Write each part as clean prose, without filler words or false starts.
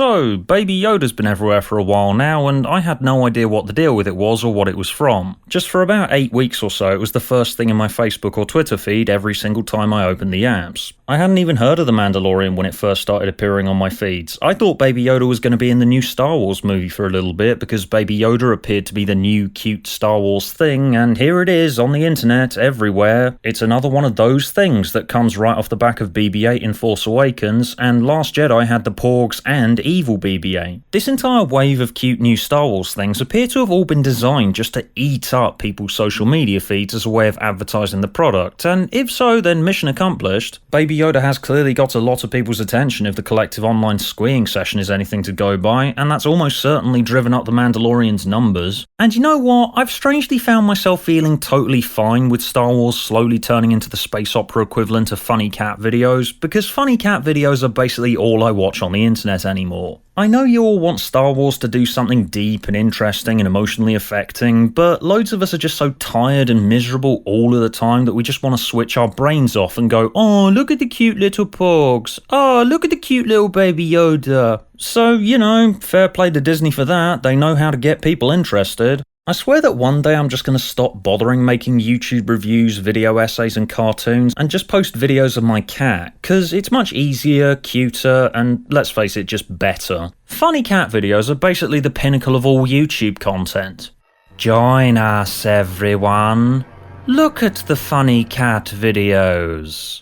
So, Baby Yoda's been everywhere for a while now, and I had no idea what the deal with it was or what it was from. Just for about 8 weeks or so, it was the first thing in my Facebook or Twitter feed every single time I opened the apps. I hadn't even heard of The Mandalorian when it first started appearing on my feeds. I thought Baby Yoda was going to be in the new Star Wars movie for a little bit, because Baby Yoda appeared to be the new cute Star Wars thing, and here it is on the internet, everywhere. It's another one of those things that comes right off the back of BB-8 in Force Awakens, and Last Jedi had the Porgs and evil BB-8. This entire wave of cute new Star Wars things appear to have all been designed just to eat up people's social media feeds as a way of advertising the product, and if so, then mission accomplished. Baby Yoda has clearly got a lot of people's attention if the collective online squeeing session is anything to go by, and that's almost certainly driven up the Mandalorian's numbers. And you know what? I've strangely found myself feeling totally fine with Star Wars slowly turning into the space opera equivalent of funny cat videos, because funny cat videos are basically all I watch on the internet anymore. I know you all want Star Wars to do something deep and interesting and emotionally affecting, but loads of us are just so tired and miserable all of the time that we just want to switch our brains off and go, oh, look at the cute little Porgs. Oh, look at the cute little Baby Yoda. So, you know, fair play to Disney for that. They know how to get people interested. I swear that one day I'm just going to stop bothering making YouTube reviews, video essays and cartoons and just post videos of my cat, cause it's much easier, cuter, and let's face it, just better. Funny cat videos are basically the pinnacle of all YouTube content. Join us, everyone. Look at the funny cat videos.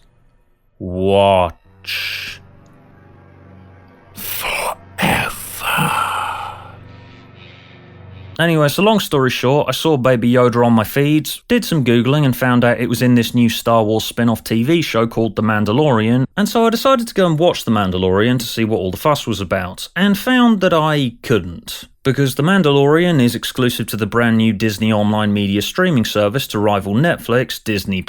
Watch. Forever. Anyway, so long story short, I saw Baby Yoda on my feeds, did some googling and found out it was in this new Star Wars spin-off TV show called The Mandalorian, and so I decided to go and watch The Mandalorian to see what all the fuss was about, and found that I couldn't. Because The Mandalorian is exclusive to the brand new Disney online media streaming service to rival Netflix, Disney+.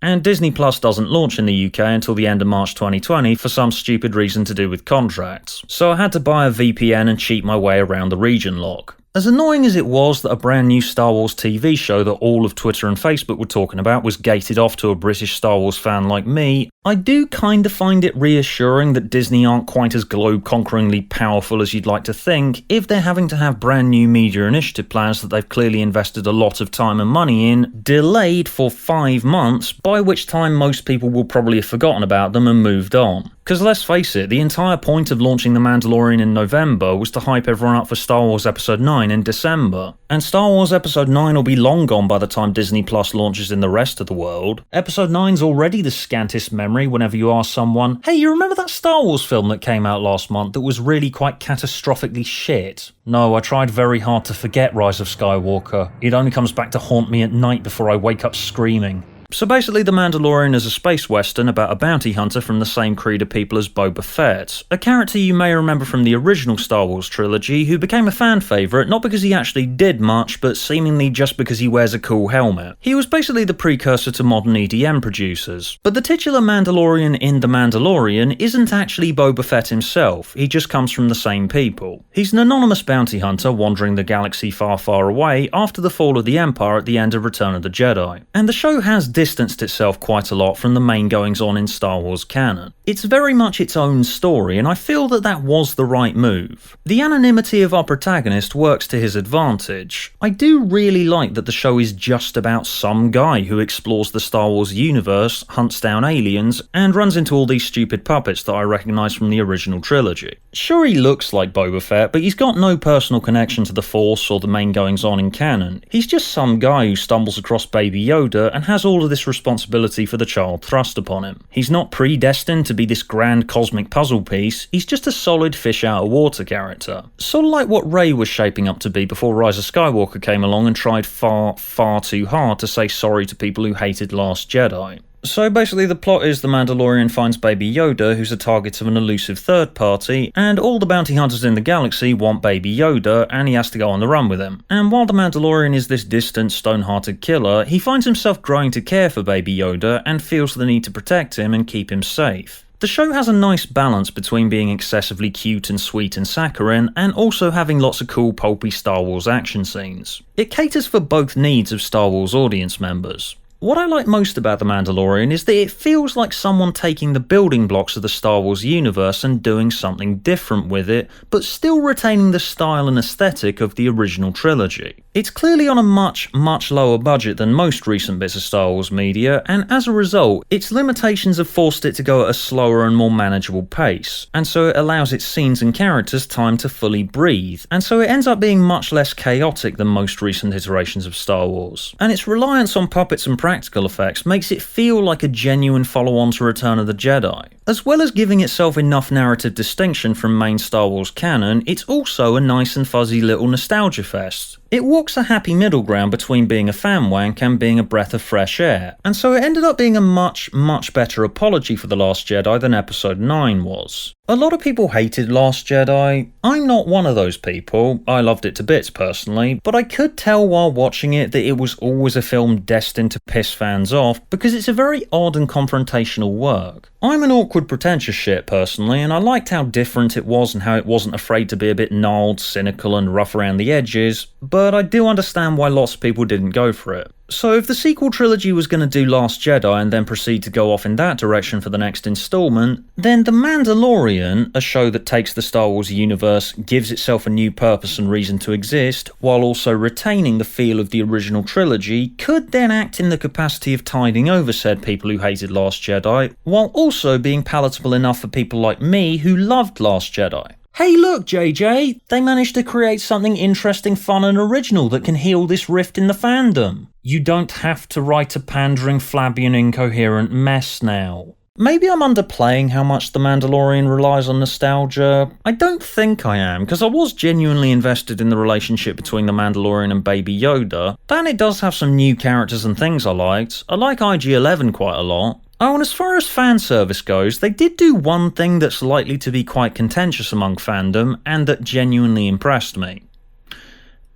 And Disney Plus doesn't launch in the UK until the end of March 2020 for some stupid reason to do with contracts. So I had to buy a VPN and cheat my way around the region lock. As annoying as it was that a brand new Star Wars TV show that all of Twitter and Facebook were talking about was gated off to a British Star Wars fan like me, I do kind of find it reassuring that Disney aren't quite as globe-conqueringly powerful as you'd like to think if they're having to have brand new media initiative plans that they've clearly invested a lot of time and money in, delayed for 5 months, by which time most people will probably have forgotten about them and moved on. Because let's face it, the entire point of launching The Mandalorian in November was to hype everyone up for Star Wars Episode 9 in December. And Star Wars Episode 9 will be long gone by the time Disney Plus launches in the rest of the world. Episode 9's already the scantest memory whenever you ask someone, hey, you remember that Star Wars film that came out last month that was really quite catastrophically shit? No, I tried very hard to forget Rise of Skywalker. It only comes back to haunt me at night before I wake up screaming. So basically, The Mandalorian is a space western about a bounty hunter from the same creed of people as Boba Fett, a character you may remember from the original Star Wars trilogy who became a fan favourite not because he actually did much, but seemingly just because he wears a cool helmet. He was basically the precursor to modern EDM producers. But the titular Mandalorian in The Mandalorian isn't actually Boba Fett himself, he just comes from the same people. He's an anonymous bounty hunter wandering the galaxy far, far away after the fall of the Empire at the end of Return of the Jedi. And the show has distanced itself quite a lot from the main goings-on in Star Wars canon. It's very much its own story, and I feel that that was the right move. The anonymity of our protagonist works to his advantage. I do really like that the show is just about some guy who explores the Star Wars universe, hunts down aliens, and runs into all these stupid puppets that I recognise from the original trilogy. Sure, he looks like Boba Fett, but he's got no personal connection to the Force or the main goings-on in canon. He's just some guy who stumbles across Baby Yoda and has all of this responsibility for the child thrust upon him. He's not predestined to be this grand cosmic puzzle piece, he's just a solid fish out of water character. Sort of like what Rey was shaping up to be before Rise of Skywalker came along and tried far, far too hard to say sorry to people who hated Last Jedi. So basically the plot is the Mandalorian finds Baby Yoda, who's a target of an elusive third party, and all the bounty hunters in the galaxy want Baby Yoda, and he has to go on the run with him. And while the Mandalorian is this distant, stone-hearted killer, he finds himself growing to care for Baby Yoda and feels the need to protect him and keep him safe. The show has a nice balance between being excessively cute and sweet and saccharine, and also having lots of cool pulpy Star Wars action scenes. It caters for both needs of Star Wars audience members. What I like most about The Mandalorian is that it feels like someone taking the building blocks of the Star Wars universe and doing something different with it, but still retaining the style and aesthetic of the original trilogy. It's clearly on a much lower budget than most recent bits of Star Wars media, and as a result, its limitations have forced it to go at a slower and more manageable pace, and so it allows its scenes and characters time to fully breathe, and so it ends up being much less chaotic than most recent iterations of Star Wars. And its reliance on puppets and practical effects makes it feel like a genuine follow-on to Return of the Jedi. As well as giving itself enough narrative distinction from main Star Wars canon, it's also a nice and fuzzy little nostalgia fest. It walks a happy middle ground between being a fan wank and being a breath of fresh air, and so it ended up being a much better apology for The Last Jedi than Episode 9 was. A lot of people hated Last Jedi. I'm not one of those people. I loved it to bits personally, but I could tell while watching it that it was always a film destined to piss fans off because it's a very odd and confrontational work. I'm an awkward pretentious shit personally, and I liked how different it was and how it wasn't afraid to be a bit gnarled, cynical and rough around the edges, but I do understand why lots of people didn't go for it. So if the sequel trilogy was going to do Last Jedi and then proceed to go off in that direction for the next installment, then The Mandalorian, a show that takes the Star Wars universe, gives itself a new purpose and reason to exist, while also retaining the feel of the original trilogy, could then act in the capacity of tiding over said people who hated Last Jedi, while also being palatable enough for people like me who loved Last Jedi. Hey look, JJ, they managed to create something interesting, fun and original that can heal this rift in the fandom. You don't have to write a pandering, flabby and incoherent mess now. Maybe I'm underplaying how much The Mandalorian relies on nostalgia. I don't think I am, because I was genuinely invested in the relationship between The Mandalorian and Baby Yoda, and it does have some new characters and things I liked. I like IG-11 quite a lot. Oh, and as far as fan service goes, they did do one thing that's likely to be quite contentious among fandom, and that genuinely impressed me.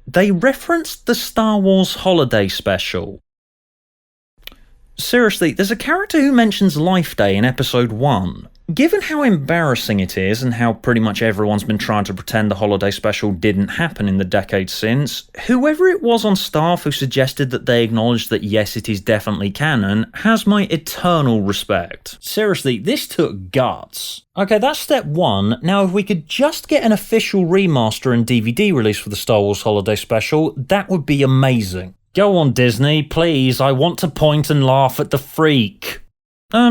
They referenced the Star Wars Holiday Special. Seriously, there's a character who mentions Life Day in Episode 1. Given how embarrassing it is and how pretty much everyone's been trying to pretend the holiday special didn't happen in the decades since, whoever it was on staff who suggested that they acknowledged that yes, it is definitely canon, has my eternal respect. Seriously, this took guts. Okay, that's step one. Now if we could just get an official remaster and DVD release for the Star Wars holiday special, that would be amazing. Go on Disney, please, I want to point and laugh at the freak.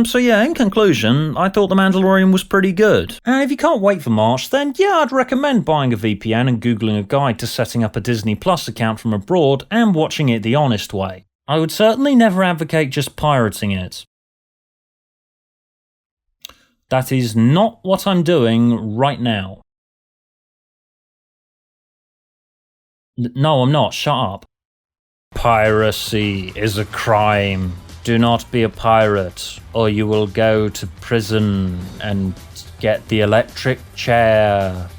So yeah, in conclusion, I thought The Mandalorian was pretty good. And if you can't wait for March, then yeah, I'd recommend buying a VPN and googling a guide to setting up a Disney Plus account from abroad and watching it the honest way. I would certainly never advocate just pirating it. That is not what I'm doing right now. No, I'm not. Shut up. Piracy is a crime. Do not be a pirate, or you will go to prison and get the electric chair.